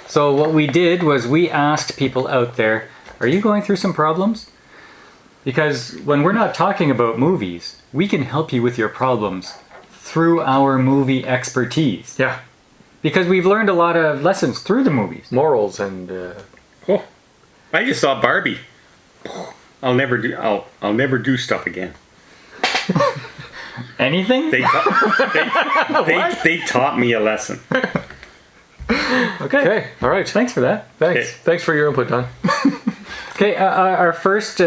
So what we did was we asked people out there, are you going through some problems? Because when we're not talking about movies, we can help you with your problems through our movie expertise. Yeah. Because we've learned a lot of lessons through the movies. Morals and... Oh, I just saw Barbie. I'll never do stuff again. Anything? They taught me a lesson. Okay, all right. Thanks for that. Thanks. Okay. Thanks for your input, Don. Okay, our first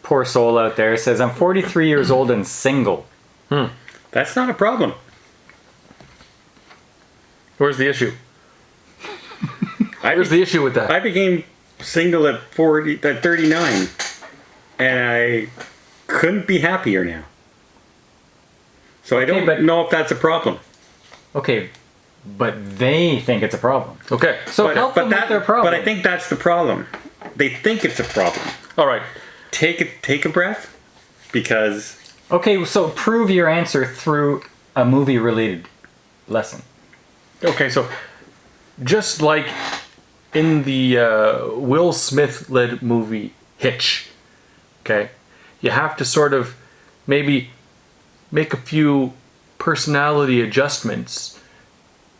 poor soul out there says, I'm 43 years old and single. That's not a problem. Where's the issue? Where's the issue with that? I became single at 39, and I couldn't be happier now. So I Okay, don't but- know if that's a problem. Okay, but they think it's a problem. Okay, So help them with their problem. But I think that's the problem. They think it's a problem. all right. Take a breath, because Okay, so prove your answer through a movie-related lesson. Okay, so just like in the Will Smith-led movie Hitch, okay, you have to sort of maybe make a few personality adjustments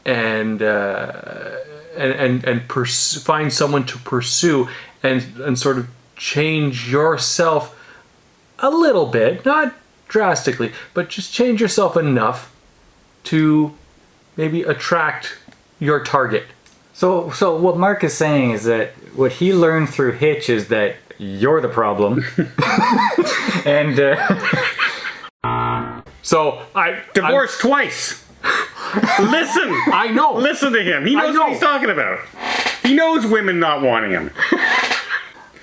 and find someone to pursue and sort of change yourself a little bit, not drastically, but just change yourself enough to maybe attract your target. So what Mark is saying is that what he learned through Hitch is that you're the problem. And So I divorced twice. Listen. I know. Listen to him. He knows what he's talking about. He knows women not wanting him.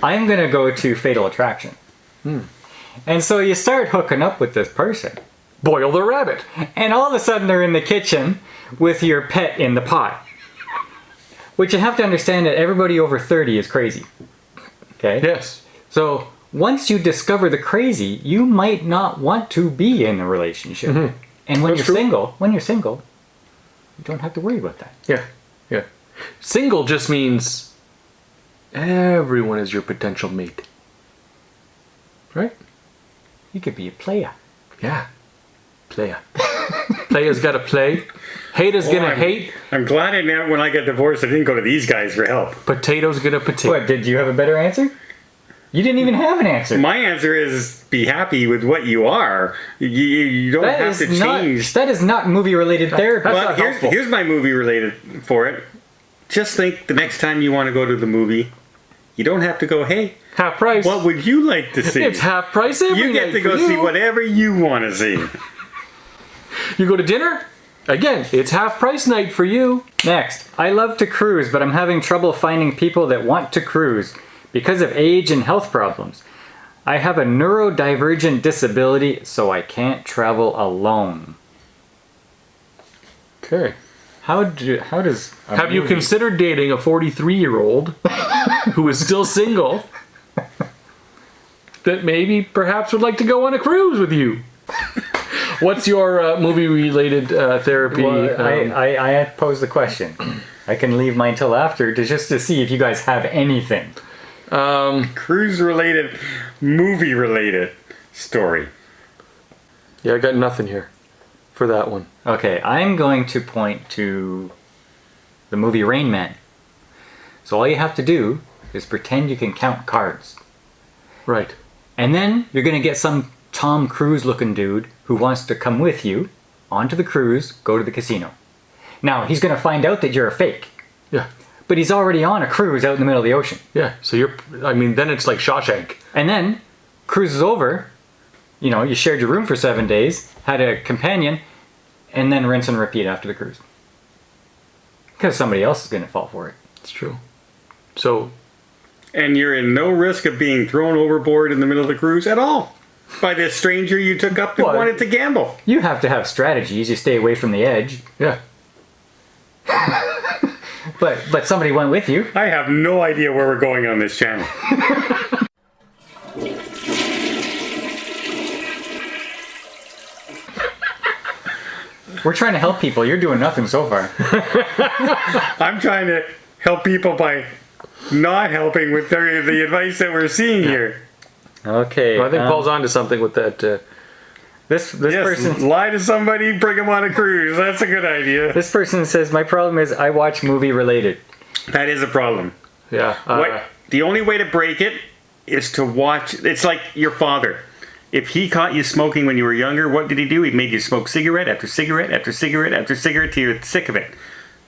I'm going to go to Fatal Attraction. And so you start hooking up with this person. Boil the rabbit. And all of a sudden they're in the kitchen with your pet in the pot. Which you have to understand that everybody over 30 is crazy. Okay? Yes. So once you discover the crazy, you might not want to be in a relationship. And when That's you're true. single, you don't have to worry about that. Yeah. Yeah. Single just means everyone is your potential mate. Right? You could be a player. Yeah. Playa. Playa's gotta play. Haters gonna hate. I'm glad when I got divorced, I didn't go to these guys for help. Potatoes gonna potato. What, did you have a better answer? You didn't even have an answer. My answer is be happy with what you are. You don't That have to is not, change. that is not movie-related therapy. That's But not helpful. here's my movie related for it. Just think the next time you want to go to the movie, you don't have to go, hey, Half price. what would you like to see? It's half price every You get night to go for see you. whatever you want to see. You go to dinner? Again, it's half price night for you. Next, I love to cruise, but I'm having trouble finding people that want to cruise because of age and health problems. I have a neurodivergent disability, so I can't travel alone. Okay. How does a Have you movie- considered dating a 43-year-old who is still single that maybe perhaps would like to go on a cruise with you? What's your movie-related therapy? Well, I posed the question. I can leave mine till after just to see if you guys have anything. Cruise related, movie related story. Yeah, I got nothing here for that one. Okay, I'm going to point to the movie Rain Man. So all you have to do is pretend you can count cards. Right. And then you're going to get some Tom Cruise looking dude who wants to come with you onto the cruise, go to the casino. Now, he's going to find out that you're a fake. Yeah. But he's already on a cruise out in the middle of the ocean. Yeah. So then it's like Shawshank. And then, cruise is over. You know, you shared your room for 7 days, had a companion, and then rinse and repeat after the cruise. Because somebody else is going to fall for it. It's true. So, And you're in no risk of being thrown overboard in the middle of the cruise at all by this stranger you took up that What? wanted to gamble. You have to have strategies. You stay away from the edge. yeah. But somebody went with you. I have no idea where we're going on this channel. We're trying to help people. You're doing nothing so far. I'm trying to help people by not helping with the advice that we're seeing here. Okay. I think Paul's onto something with that. this Yes, person. lie to somebody, bring them on a cruise. That's a good idea. This person says my problem is I watch movie related. That is a problem. Yeah. The only way to break it is to watch. It's like your father. If he caught you smoking when you were younger, what did he do? He made you smoke cigarette after cigarette after cigarette after cigarette till you're sick of it.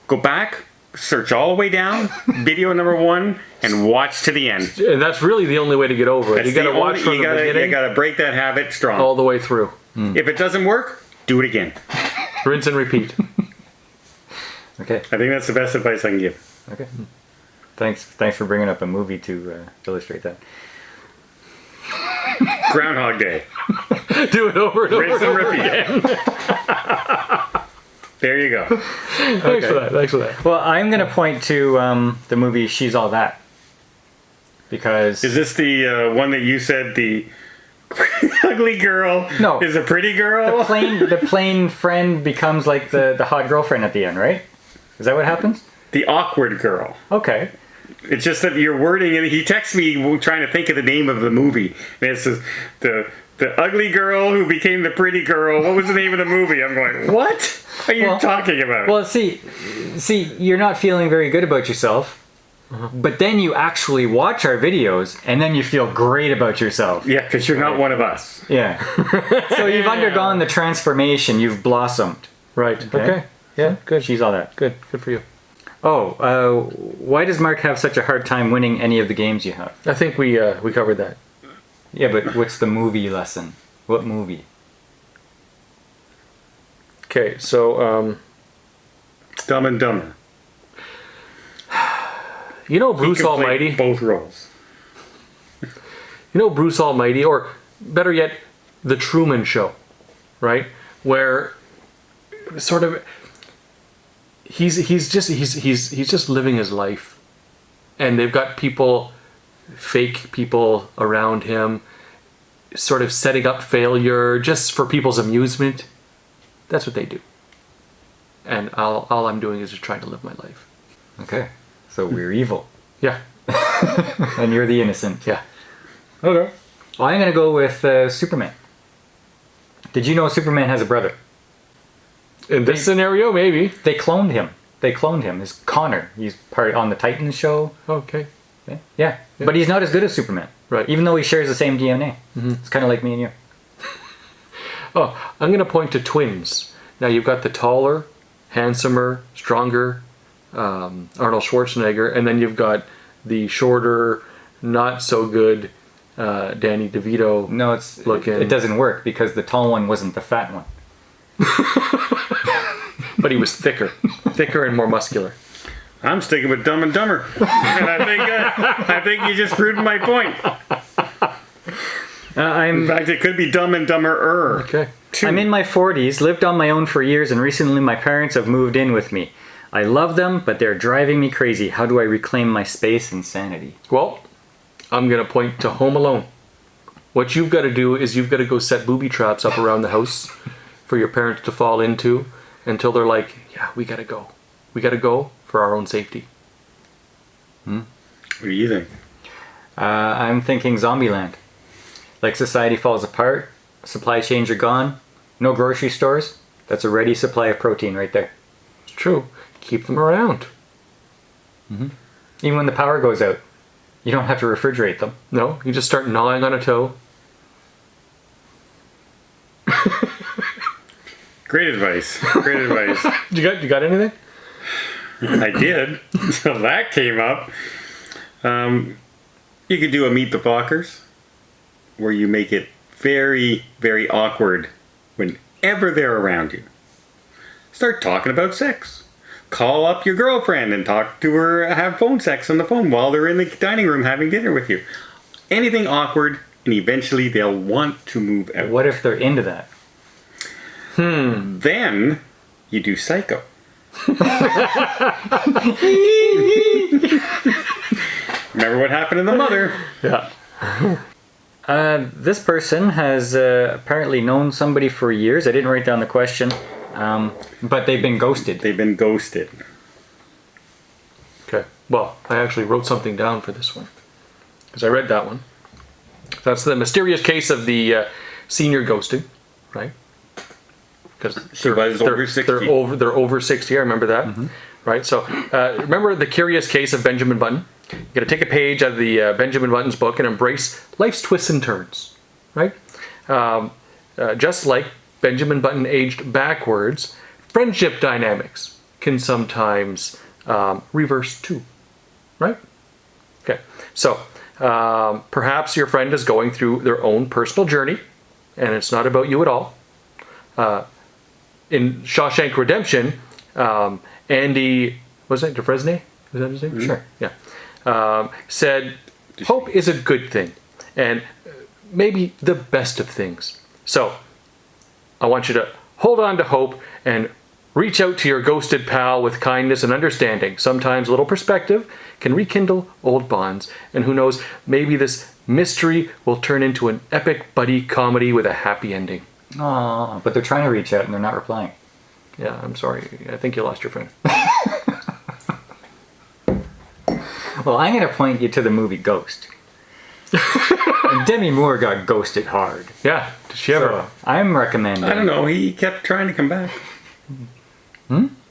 Go back, search all the way down, video number 1, and watch to the end. And that's really the only way to get over it. That's You got to the watch only- from you the gotta, beginning You gotta break that habit strong. all the way through. If it doesn't work, do it again. Rinse and repeat. Okay. I think that's the best advice I can give. Okay. Thanks for bringing up a movie to illustrate that. Groundhog Day. Do it over and Rinse over. and repeat. There you go. Thanks for that. Thanks for that. Well, I'm going to point to the movie She's All That. Because Is this the one that you said the ugly girl No. is a pretty girl? the plain friend becomes like the hot girlfriend at the end, right? Is that what happens? The awkward girl. Okay. It's just that your wording, and he texts me trying to think of the name of the movie. And it says, the ugly girl who became the pretty girl. What was the name of the movie? I'm going, what are you Well- talking about? Well, see, you're not feeling very good about yourself. But then you actually watch our videos, and then you feel great about yourself. yeah, because you're not one of us. Yeah. So you've undergone the transformation. You've blossomed. Right. Okay. Yeah. Good. She's all that. Good. Good for you. Oh, why does Mark have such a hard time winning any of the games you have? I think we covered that. Yeah, but what's the movie lesson? What movie? Okay. So Dumb and Dumber. you know He Bruce can play Almighty. both roles. You know Bruce Almighty, or better yet, The Truman Show, right? Where sort of he's just living his life, and they've got fake people around him, sort of setting up failure just for people's amusement. That's what they do, and all I'm doing is just trying to live my life. Okay. So we're evil. Yeah, And you're the innocent. yeah. Okay. Well, I'm going to go with Superman. Did you know Superman has a brother? In this scenario, maybe. They cloned him. He's Connor. He's part on the Titans show. Okay. Yeah. But he's not as good as Superman. Right. Even though he shares the same DNA. It's kind of like me and you. Oh, I'm going to point to twins. Now you've got the taller, handsomer, stronger Arnold Schwarzenegger, and then you've got the shorter, not so good Danny DeVito. No, Looking. it doesn't work because the tall one wasn't the fat one. But he was thicker and more muscular. I'm sticking with Dumb and Dumber. And I think you just proved my point. In fact, it could be Dumb and Dumber. Okay. I'm in my 40s, lived on my own for years, and recently my parents have moved in with me. I love them, but they're driving me crazy. How do I reclaim my space and sanity? Well, I'm going to point to Home Alone. What you've got to do is you've got to go set booby traps up around the house for your parents to fall into until they're like, yeah, we got to go. We got to go for our own safety. What do you think? I'm thinking Zombieland. Like society falls apart, supply chains are gone, no grocery stores. That's a ready supply of protein right there. It's true. Keep them around. Even when the power goes out, you don't have to refrigerate them. No, you just start gnawing on a toe. Great advice. Great advice. You got anything? I did until that came up. You could do a Meet the Fockers, where you make it very, very awkward whenever they're around you. Start talking about sex. Call up your girlfriend and talk to her, have phone sex on the phone while they're in the dining room having dinner with you. Anything awkward, and eventually they'll want to move out. What if they're into that? Then you do Psycho. Remember what happened in The Mother? Yeah. This person has apparently known somebody for years. I didn't write down the question, but they've been ghosted. They've been ghosted. Okay. Well, I actually wrote something down for this one because I read that one. That's the mysterious case of the senior ghosting, right? Because She was over 60. They're over 60. I remember that, right? So remember the curious case of Benjamin Button. You got to take a page out of the Benjamin Button's book and embrace life's twists and turns, right? Just like Benjamin Button aged backwards, friendship dynamics can sometimes reverse too, right? Okay, so perhaps your friend is going through their own personal journey, and it's not about you at all. In Shawshank Redemption, Andy, was that Dufresne? Was that his name? Sure. Yeah. Said, hope is a good thing, and maybe the best of things. So, I want you to hold on to hope and reach out to your ghosted pal with kindness and understanding. Sometimes a little perspective can rekindle old bonds, and who knows, maybe this mystery will turn into an epic buddy comedy with a happy ending. Aw, but they're trying to reach out and they're not replying. Yeah, I'm sorry. I think you lost your friend. Well, I'm going to point you to the movie Ghost. And Demi Moore got ghosted hard. Yeah, did she ever? So I'm recommending. I don't know. He kept trying to come back.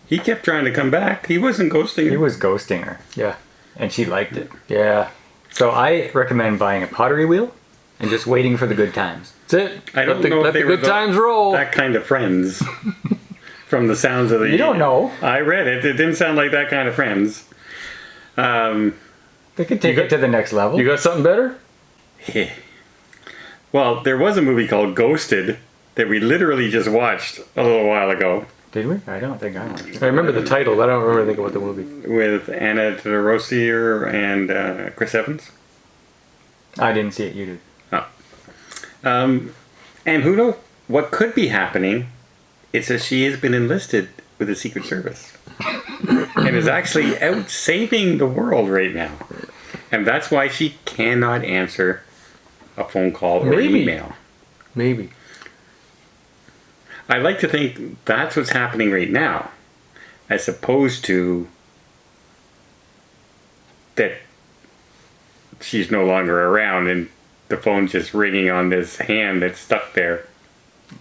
He kept trying to come back. He wasn't ghosting her. He was ghosting her, Yeah. and she liked it. Yeah. So I recommend buying a pottery wheel and just waiting for the good times. That's it. I don't let the, know if let they the were good times roll. that kind of friends. From the sounds of the... You don't know. I read it. It didn't sound like that kind of friends. They could take it to the next level. You got something better? Well, there was a movie called Ghosted that we literally just watched a little while ago Did we? I don't think I watched it. I remember the title, but I don't remember anything about the movie. with Anna Rosier and Chris Evans. I didn't see it. You did. And who knows what could be happening? It says she has been enlisted with the Secret Service and is actually out saving the world right now. And that's why she cannot answer a phone call or Maybe. email. Maybe. I like to think that's what's happening right now, as opposed to that she's no longer around and the phone's just ringing on this hand that's stuck there.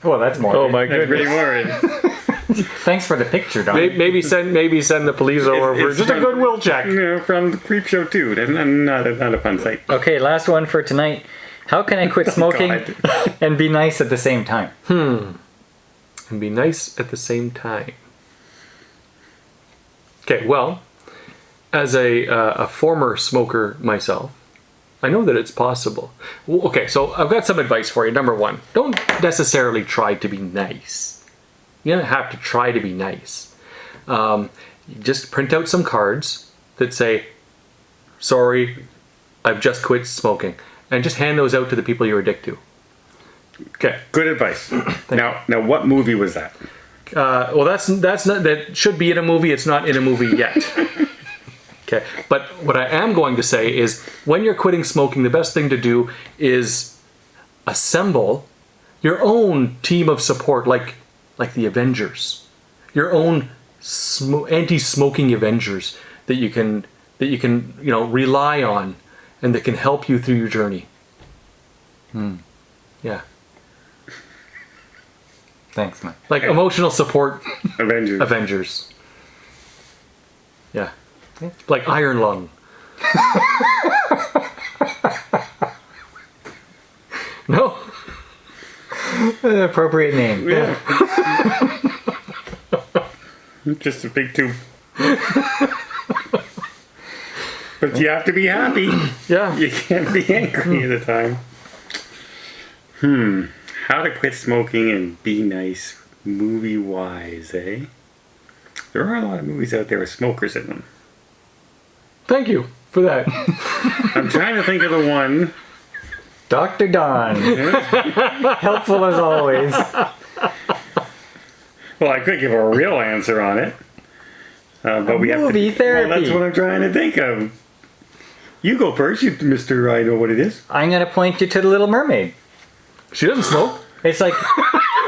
Well, that's more. Oh my That's pretty goodness. worried. Thanks for the picture, Don. Maybe send the police over for It's just a from- goodwill check. From the Creep Show too. That's not a fun sight. Okay, last one for tonight. How can I quit smoking God. and be nice at the same time? And be nice at the same time. Okay, well, as a former smoker myself, I know that it's possible. Well, okay, so I've got some advice for you. Number one, don't necessarily try to be nice. You don't have to try to be nice. You just print out some cards that say, sorry, I've just quit smoking. And just hand those out to the people you're addicted to. Okay. Good advice. Now, what movie was that? Well, that's not, that should be in a movie. It's not in a movie yet. Okay. But what I am going to say is, when you're quitting smoking, the best thing to do is assemble your own team of support, like the Avengers, your own anti-smoking Avengers that you can rely on, and that can help you through your journey. Yeah. Thanks, man. Like emotional support Avengers. Avengers. Yeah. Like Iron Lung. No? An appropriate name. Yeah. Just a big tube. But you have to be happy. Yeah. You can't be angry at the time. How to quit smoking and be nice movie-wise, eh? There are a lot of movies out there with smokers in them. Thank you for that. I'm trying to think of the one. Dr. Don. Helpful as always. Well, I could give a real answer on it. But we have to... Movie therapy. Well, that's what I'm trying to think of. You go first, you Mr. I know what it is. I'm going to point you to the Little Mermaid. She doesn't smoke. It's like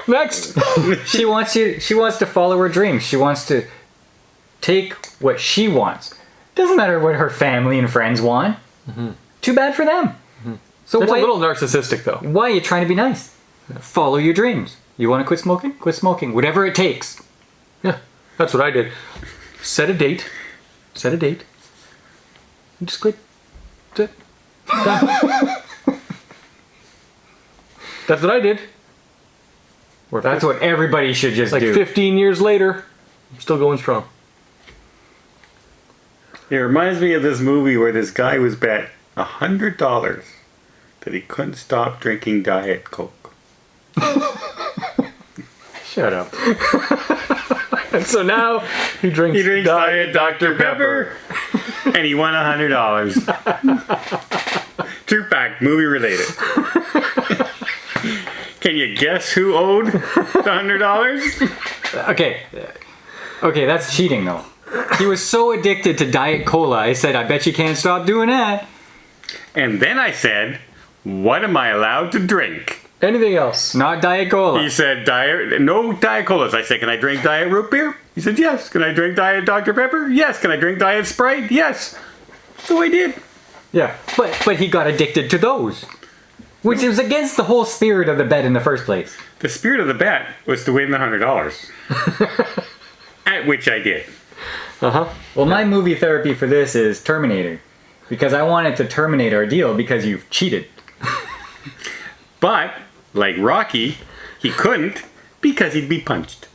Next. she wants to follow her dreams. She wants to take what she wants. Doesn't matter what her family and friends want. Too bad for them. So That's why, a little narcissistic, though. why are you trying to be nice? Follow your dreams. You want to quit smoking? Quit smoking. Whatever it takes. Yeah, that's what I did. Set a date. Set a date. And just quit. That's it. Done. That's what I did. Or That's what everybody should just like do. 15 years later, I'm still going strong. It reminds me of this movie where this guy was bet $100 that he couldn't stop drinking Diet Coke. Shut up. And so now he drinks, He drinks Diet Dr. Pepper, and he won $100. True fact, movie related. Can you guess who owed the $100? Okay, that's cheating though. He was so addicted to Diet Cola, I said, I bet you can't stop doing that. And then I said, what am I allowed to drink? Anything else? Not Diet Cola. He said, no Diet Colas. I said, can I drink Diet Root Beer? He said, yes. Can I drink Diet Dr. Pepper? Yes. Can I drink Diet Sprite? Yes. So I did. Yeah, but he got addicted to those. Which was against the whole spirit of the bet in the first place. The spirit of the bet was to win the $100. At which I did. Well, my movie therapy for this is Terminator. Because I wanted to terminate our deal because you've cheated. But, like Rocky, he couldn't because he'd be punched.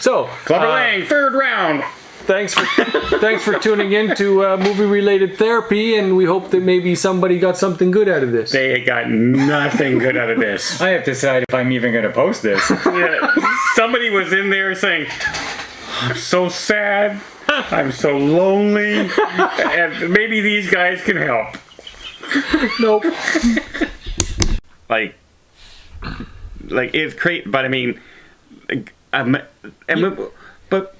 So, Clubber Lang, third round. thanks for tuning in to movie-related therapy, and we hope that maybe somebody got something good out of this. They got nothing good out of this. I have to decide if I'm even going to post this. Yeah, somebody was in there saying, I'm so sad. I'm so lonely. And maybe these guys can help. Nope. Like it's great, but I mean, but